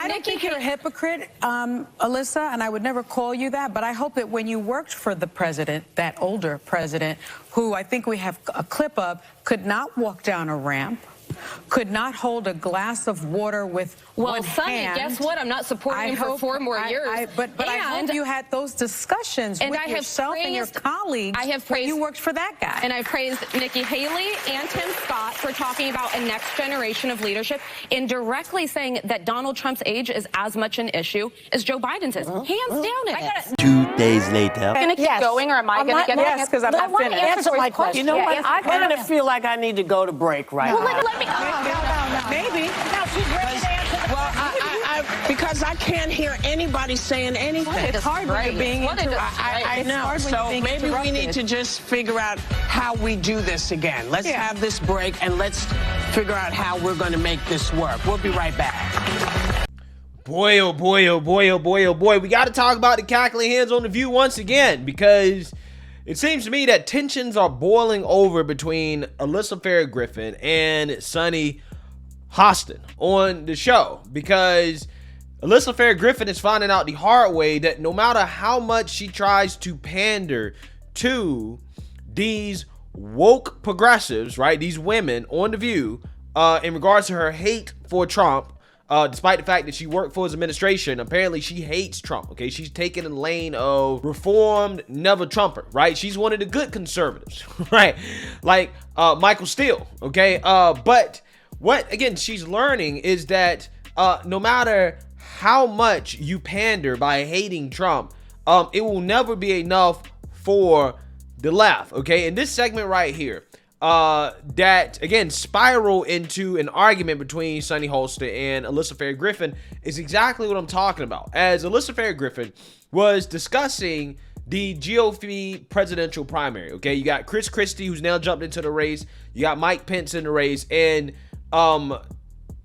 don't think you're a hypocrite, Alyssa, and I would never call you that, but I hope that when you worked for the president, that older president, who I think we have a clip of, could not walk down a ramp, could not hold a glass of water with one Sonny, hand. guess what? I'm not supporting him for 4 more years. But I hope you had those discussions with yourself and your colleagues when you worked for that guy. And I've praised Nikki Haley and Tim Scott for talking about a next generation of leadership and directly saying that Donald Trump's age is as much an issue as Joe Biden's is. Hands down it is. 2 days later. Am I going to keep going, or am I going to get Yes, because I'm not finished. Answer my question. You know what? I kind of feel like I need to go to break right now. Let me. Maybe. No, she's ready to answer the question. Because I can't hear anybody saying anything. It's hard when you're being interrupted. I know. So maybe we need to just figure out how we do this again. Let's have this break and let's figure out how we're going to make this work. We'll be right back. Boy, oh boy, oh boy, oh boy, oh boy. We got to talk about the cackling hands on The View once again, because it seems to me that tensions are boiling over between Alyssa Farah Griffin and Sunny Hostin on the show, because Alyssa Farah Griffin is finding out the hard way that no matter how much she tries to pander to these woke progressives, right, these women on The View, in regards to her hate for Trump, despite the fact that she worked for his administration, apparently she hates Trump, okay? She's taken in the lane of reformed, never Trumper, right? She's one of the good conservatives, right? Like Michael Steele, okay? But what, again, she's learning is that no matter how much you pander by hating Trump, it will never be enough for the left, okay? In this segment right here, that again spiral into an argument between Sunny Hostin and Alyssa Farah Griffin is exactly what I'm talking about. As Alyssa Farah Griffin was discussing the GOP presidential primary, okay, you got Chris Christie, who's now jumped into the race, you got Mike Pence in the race, and Alyssa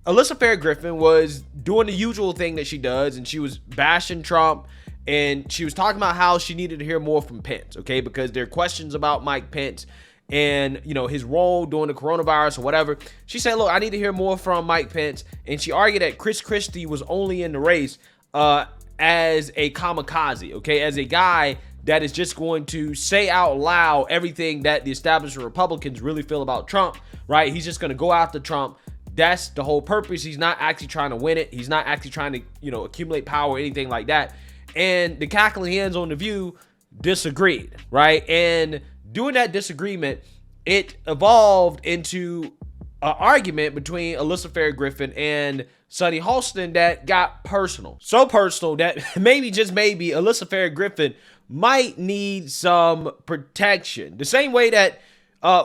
Farah Griffin was doing the usual thing that she does, and she was bashing Trump, and she was talking about how she needed to hear more from Pence, okay, because there are questions about Mike Pence and, you know, his role during the coronavirus or whatever. She said, look, I need to hear more from Mike Pence, and she argued that Chris Christie was only in the race as a kamikaze, okay, as a guy that is just going to say out loud everything that the establishment Republicans really feel about Trump, right? He's just going to go after Trump. That's the whole purpose. He's not actually trying to win it. He's not actually trying to, you know, accumulate power or anything like that. And the cackling hands on The View disagreed, right? And during that disagreement, it evolved into an argument between Alyssa Farah Griffin and Sunny Hostin that got personal. So personal that maybe, just maybe, Alyssa Farah Griffin might need some protection. The same way that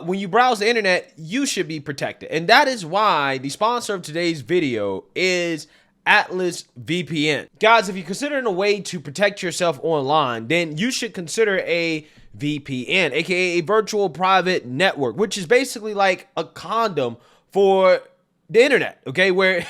when you browse the internet, you should be protected. And that is why the sponsor of today's video is Atlas VPN. Guys, if you're considering a way to protect yourself online, then you should consider a VPN, aka a virtual private network, which is basically like a condom for the internet, okay, where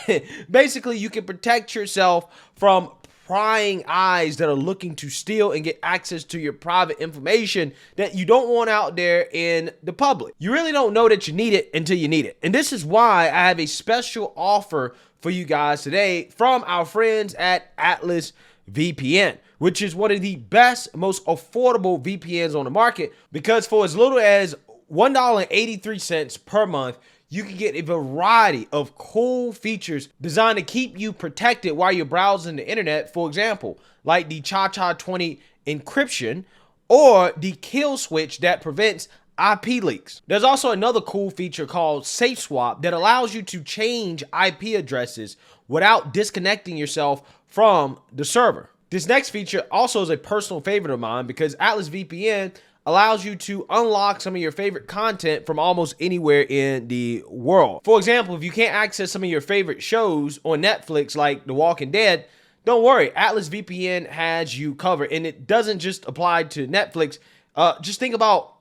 basically you can protect yourself from prying eyes that are looking to steal and get access to your private information that you don't want out there in the public. You really don't know that you need it until you need it. And this is why I have a special offer for you guys today from our friends at Atlas VPN, which is one of the best, most affordable VPNs on the market, because for as little as $1.83 per month, you can get a variety of cool features designed to keep you protected while you're browsing the internet. For example, like the Cha-Cha 20 encryption or the kill switch that prevents IP leaks. There's also another cool feature called Safe Swap that allows you to change IP addresses without disconnecting yourself from the server. This next feature also is a personal favorite of mine because Atlas VPN allows you to unlock some of your favorite content from almost anywhere in the world. For example, if you can't access some of your favorite shows on Netflix like The Walking Dead, don't worry, Atlas VPN has you covered, and it doesn't just apply to Netflix. Just think about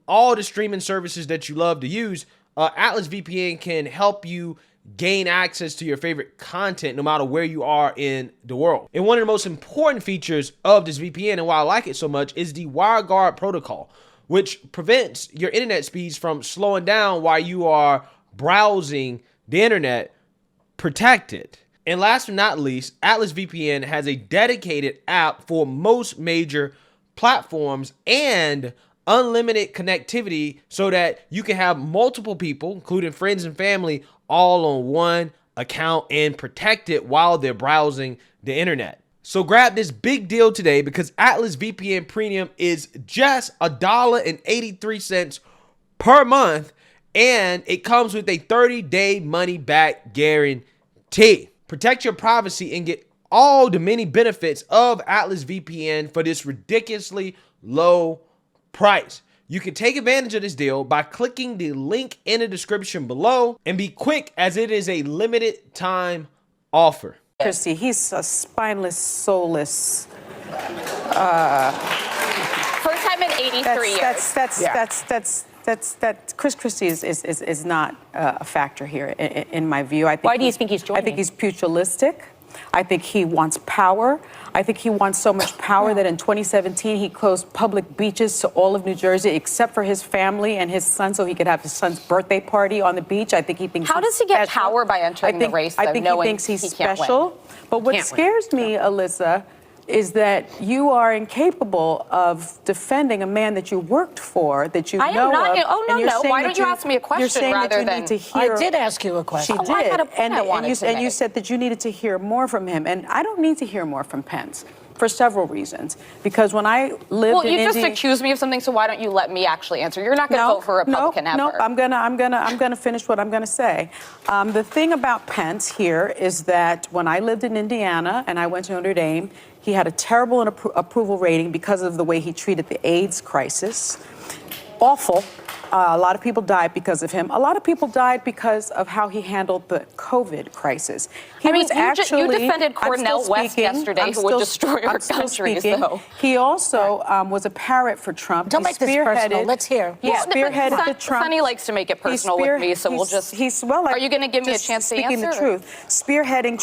all the streaming services that you love to use. Atlas VPN can help you gain access to your favorite content no matter where you are in the world. And one of the most important features of this VPN, and why I like it so much, is the WireGuard protocol, which prevents your internet speeds from slowing down while you are browsing the internet protected. And last but not least, Atlas VPN has a dedicated app for most major platforms and unlimited connectivity so that you can have multiple people, including friends and family, all on one account and protect it while they're browsing the internet. So grab this big deal today because Atlas VPN Premium is just $1.83 per month, and it comes with a 30-day money-back guarantee. Protect your privacy and get all the many benefits of Atlas VPN for this ridiculously low price. You can take advantage of this deal by clicking the link in the description below and be quick as it is a limited time offer. Christy, he's a spineless, soulless. First time in 83 years. Chris Christie is not a factor here in my view. I think Why do you think he's joining? I think he's pugilistic. I think he wants power. I think he wants so much power that in 2017 he closed public beaches to all of New Jersey except for his family and his son, so he could have his son's birthday party on the beach. I think he thinks. How does he get power by entering the race? I think he thinks he's special. But what scares me, Alyssa, is that you are incapable of defending a man that you worked for, that you know of. Oh, no. Why don't you ask me a question you're saying rather that you than... need to hear. I did ask you a question. She did. I had a point I wanted to and you make. said that you needed to hear more from him. And I don't need to hear more from Pence for several reasons. Because when I lived in India... Well, you just accused me of something, so why don't you let me actually answer? You're not going to vote for a Republican ever. No, I'm gonna finish what I'm gonna say. The thing about Pence here is that when I lived in Indiana and I went to Notre Dame, he had a terrible approval rating because of the way he treated the AIDS crisis. Awful. A lot of people died because of him. A lot of people died because of how he handled the COVID crisis. You defended Cornel West yesterday, who would destroy our country, though. He also was a parrot for Trump. Don't make this personal. Let's hear. He spearheaded the Trump. Sonny likes to make it personal with me, so we'll just... Are you going to give me a chance to answer? Speaking the truth. Spearheading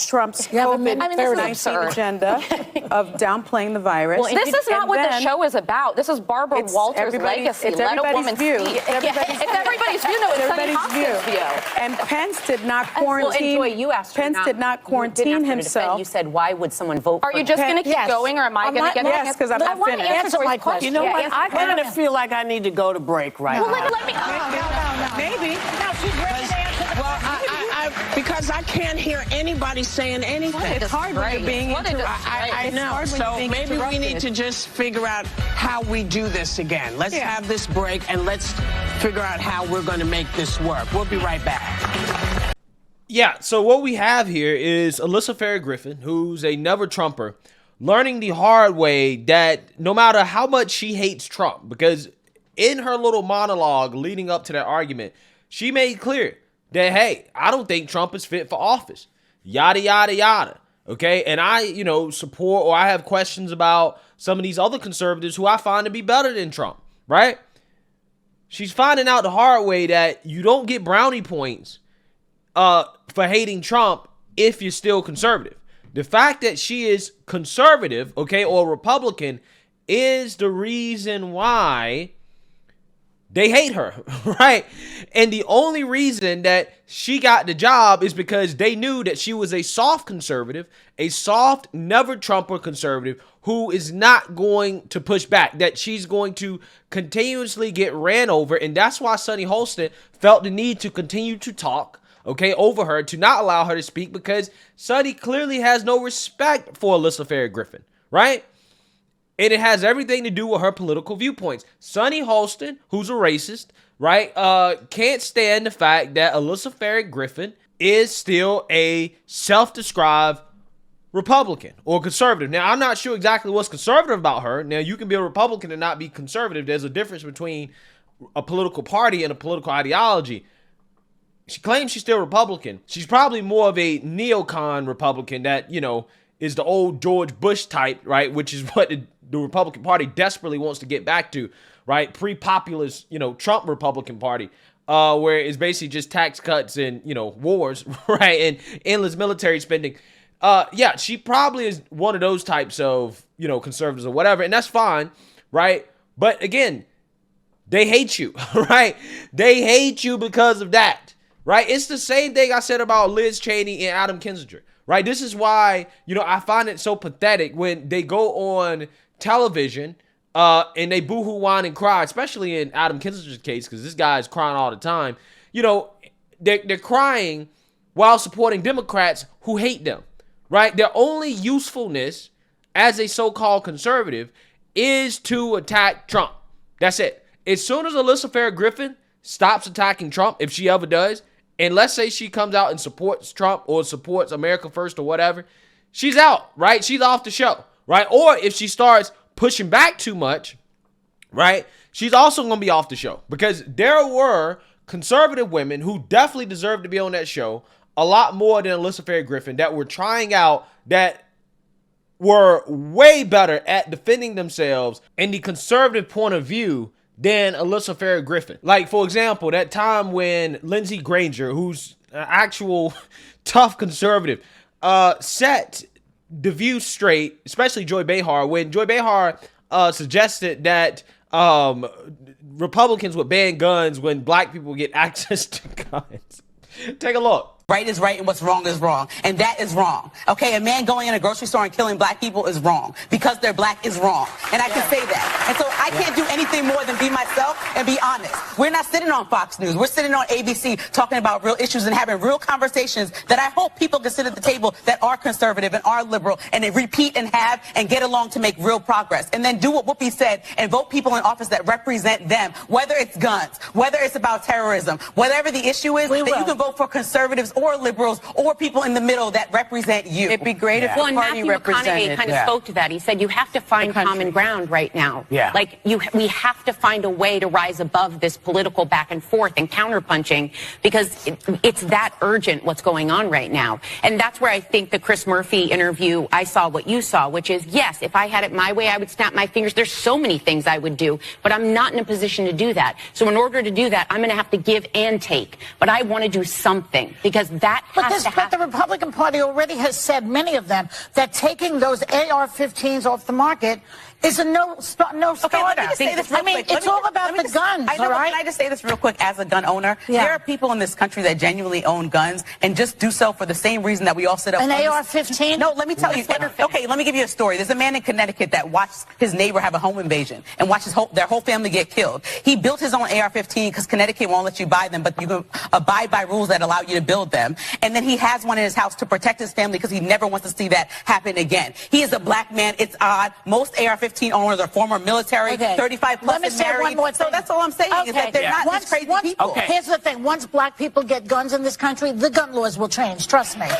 Trump's COVID-19 agenda of downplaying the virus. Well, this is not what the show is about. This is Barbara Walters' legacy. Let a woman view. speak. It's everybody's view. No, it's Sonny Hostin's view. And Pence did not quarantine. Well, Joy, you asked Pence did not quarantine himself. You said, why would someone vote for him? Are you just going to keep going, or am I going to get... Yes, because I'm not finished. Answer my question. You know what? I kind of feel like I need to go to break right now. Well, let me... Maybe. Because I can't hear anybody saying anything. It's hard when you're being interrupted. I know. So maybe we need to just figure out how we do this again. Let's have this break and let's figure out how we're going to make this work. We'll be right back. Yeah, so what we have here is Alyssa Farah Griffin, who's a never Trumper, learning the hard way that no matter how much she hates Trump, because in her little monologue leading up to that argument, she made clear that, hey, I don't think Trump is fit for office. Yada, yada, yada. Okay? And I, support, or I have questions about some of these other conservatives who I find to be better than Trump, right? She's finding out the hard way that you don't get brownie points for hating Trump if you're still conservative. The fact that she is conservative, okay, or Republican is the reason why they hate her, right? And the only reason that she got the job is because they knew that she was a soft conservative, a soft, never Trumper conservative who is not going to push back, that she's going to continuously get ran over. And that's why Sonny Hostin felt the need to continue to talk, okay, over her, to not allow her to speak, because Sonny clearly has no respect for Alyssa Farah Griffin, right? And it has everything to do with her political viewpoints. Sonny Hostin, who's a racist, right, can't stand the fact that Alyssa Farah Griffin is still a self-described Republican or conservative. Now, I'm not sure exactly what's conservative about her. Now, you can be a Republican and not be conservative. There's a difference between a political party and a political ideology. She claims she's still Republican. She's probably more of a neocon Republican that, is the old George Bush type, right? Which is what the Republican Party desperately wants to get back to, right? Pre-populist, Trump Republican Party, where it's basically just tax cuts and, wars, right? And endless military spending. Yeah, she probably is one of those types of, conservatives or whatever, and that's fine, right? But again, they hate you, right? They hate you because of that. right? It's the same thing I said about Liz Cheney and Adam Kinzinger, right? This is why, I find it so pathetic when they go on television and they boohoo, whine, and cry, especially in Adam Kinzinger's case, because this guy is crying all the time. They're crying while supporting Democrats who hate them, right? Their only usefulness as a so-called conservative is to attack Trump. That's it. As soon as Alyssa Farah Griffin stops attacking Trump, if she ever does, and let's say she comes out and supports Trump or supports America First or whatever, she's out, right? She's off the show, right? Or if she starts pushing back too much, right, she's also going to be off the show, because there were conservative women who definitely deserve to be on that show, a lot more than Alyssa Farah Griffin, that were trying out, that were way better at defending themselves in the conservative point of view than Alyssa Farah Griffin. Like, for example, that time when Lindsey Granger, who's an actual tough conservative, set the view straight, especially Joy Behar, when Joy Behar suggested that Republicans would ban guns when black people get access to guns. Take a look. Right is right and what's wrong is wrong. And that is wrong. Okay, a man going in a grocery store and killing black people is wrong. Because they're black is wrong. And I can say that. And so I can't do anything more than be myself and be honest. We're not sitting on Fox News. We're sitting on ABC talking about real issues and having real conversations that I hope people can sit at the table that are conservative and are liberal and they repeat and have and get along to make real progress. And then do what Whoopi said and vote people in office that represent them, whether it's guns, whether it's about terrorism, whatever the issue is, that you can vote for conservatives or liberals or people in the middle that represent you. It'd be great if the party Matthew represented. McConaughey kind of spoke to that. He said you have to find common ground right now. Like we have to find a way to rise above this political back and forth and counterpunching, because it's that urgent what's going on right now. And that's where I think the Chris Murphy interview, I saw what you saw, which is, yes, if I had it my way, I would snap my fingers. There's so many things I would do, but I'm not in a position to do that. So in order to do that, I'm going to have to give and take. But I want to do something, because that has to happen. But the Republican Party already has said, many of them, that taking those AR-15s off the market is a no starter. Okay, let me just say this real quick. It's all about the guns, I know, all right? Can I just say this real quick as a gun owner? Yeah. There are people in this country that genuinely own guns and just do so for the same reason that we all sit up. An AR-15? No, let me tell you. Okay, let me give you a story. There's a man in Connecticut that watched his neighbor have a home invasion and watched their whole family get killed. He built his own AR-15 because Connecticut won't let you buy them, but you can abide by rules that allow you to build them. And then he has one in his house to protect his family because he never wants to see that happen again. He is a black man. It's odd. Most AR-15 owners are former military, 35 plus. Let me say one more thing. So that's all I'm saying is that they're not these crazy people. Here's the thing. Once black people get guns in this country, the gun laws will change. Trust me. That's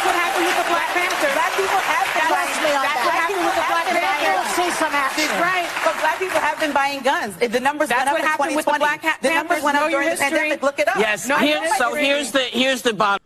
what happened with the Black Panther. Black people have been Trust me on That's what that. happened with the Black Panther. You'll see some action. She's right. But black people have been buying guns. The numbers went up in 2020. The numbers went up during the pandemic. Look it up. Yes. Here's the bottom.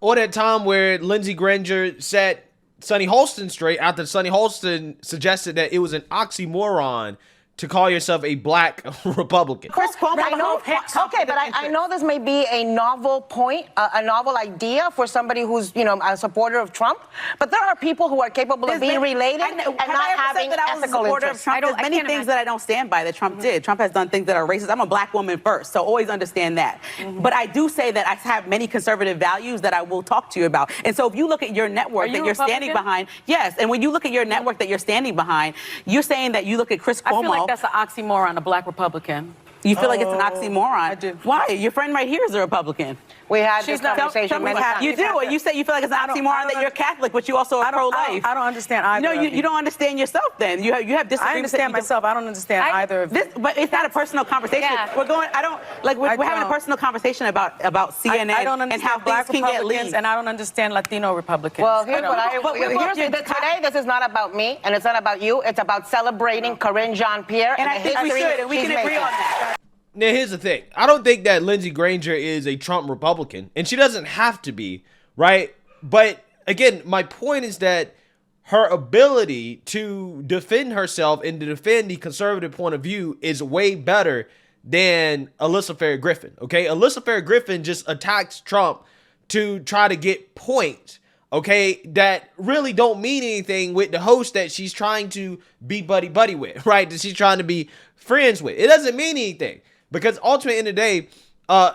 Or that time where Lindsey Granger set Sonny Holston straight after Sonny Holston suggested that it was an oxymoron to call yourself a black Republican. Chris Cuomo, I know, okay, but I know this may be a novel point, a novel idea for somebody who's, a supporter of Trump, but there are people who are capable of being related and not having ethical interests. There's many things that I don't stand by that Trump did. Trump has done things that are racist. I'm a black woman first, so always understand that. But I do say that I have many conservative values that I will talk to you about. And so if you look at your network that you're standing behind, yes, and when you look at your network that you're standing behind, you're saying that you look at Chris Cuomo. That's an oxymoron, a black Republican. You feel like it's an oxymoron? I do. Why? Your friend right here is a Republican. We had this conversation many times. You do, and you say you feel like it's an oxymoron that you're Catholic, but you also are pro-life. I don't understand either. No, you don't understand yourself. Then you have disagreements. I understand myself. I don't understand either of this. But it's not a personal conversation. Yeah. We're having a personal conversation about CNN and how black things can get Republicans, leaked. and I don't understand Latino Republicans. Well, today this is not about me, and it's not about you. It's about celebrating Corinne Jean-Pierre and I think we should, and we can agree on that. Now, here's the thing. I don't think that Lindsey Granger is a Trump Republican, and she doesn't have to be, right? But, again, my point is that her ability to defend herself and to defend the conservative point of view is way better than Alyssa Farah Griffin, okay? Alyssa Farah Griffin just attacks Trump to try to get points, okay, that really don't mean anything with the host that she's trying to be buddy-buddy with, right? That she's trying to be friends with. It doesn't mean anything. Because ultimately, in the day,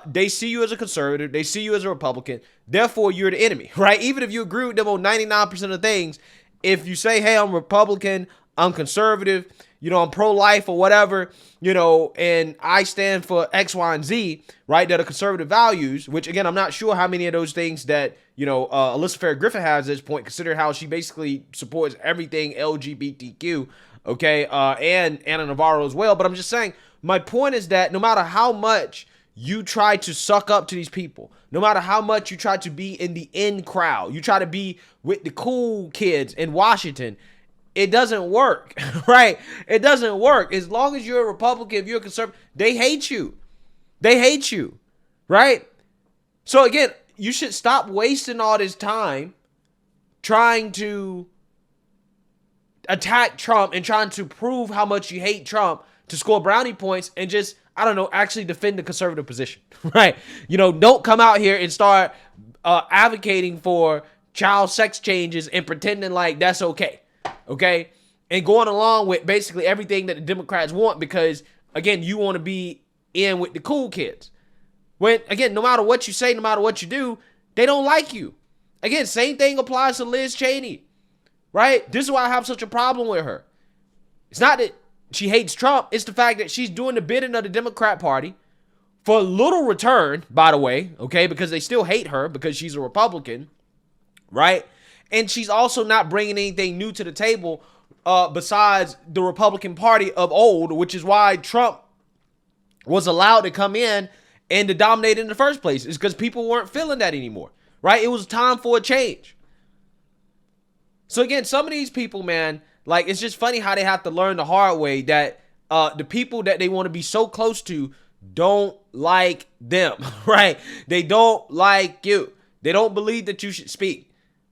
they see you as a conservative. They see you as a Republican. Therefore, you're the enemy, right? Even if you agree with them on 99% of things, if you say, hey, I'm Republican, I'm conservative, you know, I'm pro-life or whatever, you know, and I stand for X, Y, and Z, right, that are conservative values, which, again, I'm not sure how many of those things that, you know, Alyssa Farah Griffin has at this point, considering how she basically supports everything LGBTQ, okay, and Anna Navarro as well. But I'm just saying, my point is that no matter how much you try to suck up to these people, no matter how much you try to be in the in crowd, you try to be with the cool kids in Washington, it doesn't work, right? It doesn't work. As long as you're a Republican, if you're a conservative, they hate you. They hate you, right? So again, you should stop wasting all this time trying to attack Trump and trying to prove how much you hate Trump to score brownie points and just, I don't know, actually defend the conservative position, right? You know, don't come out here and start advocating for child sex changes and pretending like that's okay. Okay, and going along with basically everything that the Democrats want because, again, you want to be in with the cool kids. When, again, no matter what you say, no matter what you do, they don't like you. Again, same thing applies to Liz Cheney, right? This is why I have such a problem with her. It's not that she hates Trump. It's the fact that she's doing the bidding of the Democrat Party for little return, by the way, okay, because they still hate her because she's a Republican, right? And she's also not bringing anything new to the table besides the Republican Party of old, which is why Trump was allowed to come in and to dominate in the first place. It's because people weren't feeling that anymore, right? It was time for a change. So again, some of these people, man, like, it's just funny how they have to learn the hard way that the people that they want to be so close to don't like them, right? They don't like you. They don't believe that you should speak.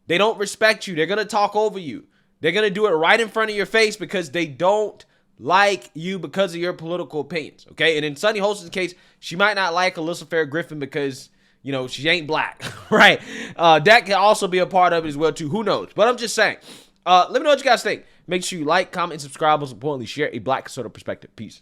They don't respect you. They're going to talk over you. They're going to do it right in front of your face because they don't like you because of your political opinions, okay? And in Sunny Hostin's case, she might not like Alyssa Farah Griffin because, you know, she ain't black, right? That can also be a part of it as well, too. Who knows? But I'm just saying. Let me know what you guys think. Make sure you like, comment, and subscribe. Most importantly, share a black sort of perspective. Peace.